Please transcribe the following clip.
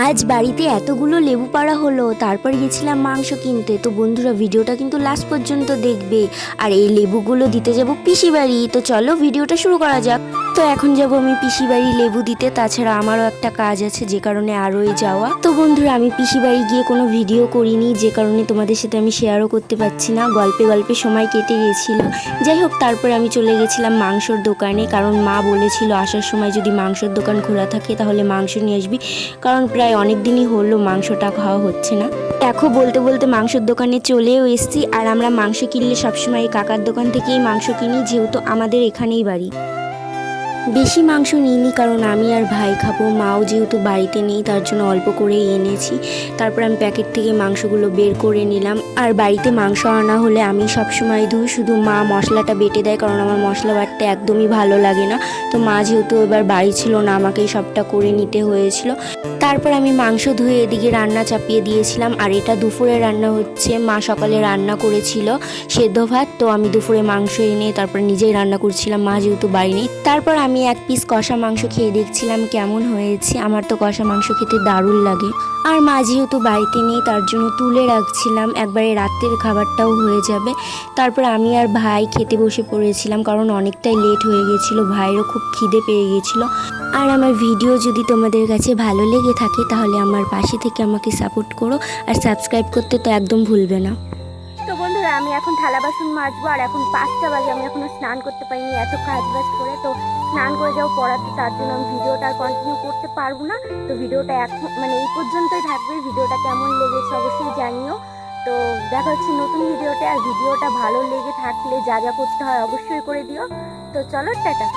আজ বাড়িতে এতগুলো লেবু পাড়া হলো, তারপর গেছিলাম মাংস কিনতে। তো বন্ধুরা ভিডিওটা কিন্তু লাস্ট পর্যন্ত দেখবে। আর এই লেবুগুলো দিতে যাব পিসি বাড়ি। তো চলো ভিডিওটা শুরু করা যাক। তো এখন যাব আমি পিসি বাড়ি লেবু দিতে। তাছাড়া আমারও একটা কাজ আছে, যে কারণে আরোই যাওয়া। তো বন্ধুরা আমি পিসি বাড়ি গিয়ে কোনো ভিডিও করিনি, যে কারণে তোমাদের সাথে আমি শেয়ারও করতে পারছি না। গল্পে গল্পে সময় কেটে গেছিল। যাই হোক, তারপরে আমি চলে গেছিলাম মাংসর দোকানে, কারণ মা বলেছিল আসার সময় যদি মাংসর দোকান খোলা থাকে তাহলে মাংস নিয়ে আসবি, কারণ প্রায় অনেক দিনই হলো মাংসটা খাওয়া হচ্ছে না। দেখো বলতে বলতে মাংসের দোকানে চলেও এসেছি। আর আমরা মাংস কিনলে সবসময় এই কাকার দোকান থেকেই মাংস কিনি, যেহেতু আমাদের এখানেই বাড়ি। বেশি মাংস নিইনি, কারণ আমি আর ভাই খাবো, মাও যেহেতু বাড়িতে নেই তার জন্য অল্প করেই এনেছি। তারপর আমি প্যাকেট থেকে মাংসগুলো বের করে নিলাম। আর বাড়িতে মাংস আনা হলে আমি সবসময় ধুই, শুধু মা মশলাটা বেটে দেয়, কারণ আমার মশলা বাটতে একদমই ভালো লাগে না। তো মা যেহেতু এবার বাড়ি ছিল না, আমাকেই সবটা করে নিতে হয়েছিল। তারপর আমি মাংস ধুয়ে এদিকে রান্না চাপিয়ে দিয়েছিলাম। আর এটা দুপুরে রান্না হচ্ছে, মা সকালে রান্না করেছিল সেদ্ধ ভাত, তো আমি দুপুরে মাংস এনে তারপর নিজেই রান্না করছিলাম, মা যেহেতু বাড়ি নেই। তারপর আমি এক পিস কষা মাংস খেয়ে দেখছিলাম কেমন হয়েছে। আমার তো কষা মাংস খেতে দারুণ লাগে। আর মা যেহেতু বাড়িতে নেই তার জন্য তুলে রাখছিলাম, একবারে রাতের খাবারটাও হয়ে যাবে। তারপর আমি আর ভাই খেতে বসে পড়েছিলাম, কারণ অনেকটাই লেট হয়ে গেছিলো, ভাইয়েরও খুব খিদে পেয়ে গেছিলো। আর আমার ভিডিও যদি তোমাদের কাছে ভালো লেগে থাকে তাহলে আমার পাশে থেকে আমাকে সাপোর্ট করো, আর সাবস্ক্রাইব করতে তো একদম ভুলবে না। তো বন্ধুরা আমি এখন থালা বাসন মাজবো, আর এখন 5টা বাজে, আমি এখনো স্নান করতে পারিনি এত কাজ বাজ করে। তো স্নান করে যাও পড়াতে, তার জন্য আমি ভিডিওটা আর কন্টিনিউ করতে পারবো না। তো ভিডিওটা এখন এই পর্যন্তই থাকবে। ভিডিওটা কেমন লেগেছে অবশ্যই জানিও। তো দেখা হচ্ছে নতুন ভিডিওতে। আর ভিডিওটা ভালো লেগে থাকলে যা যা করতে হয় অবশ্যই করে দিও। তো চলো টাটা।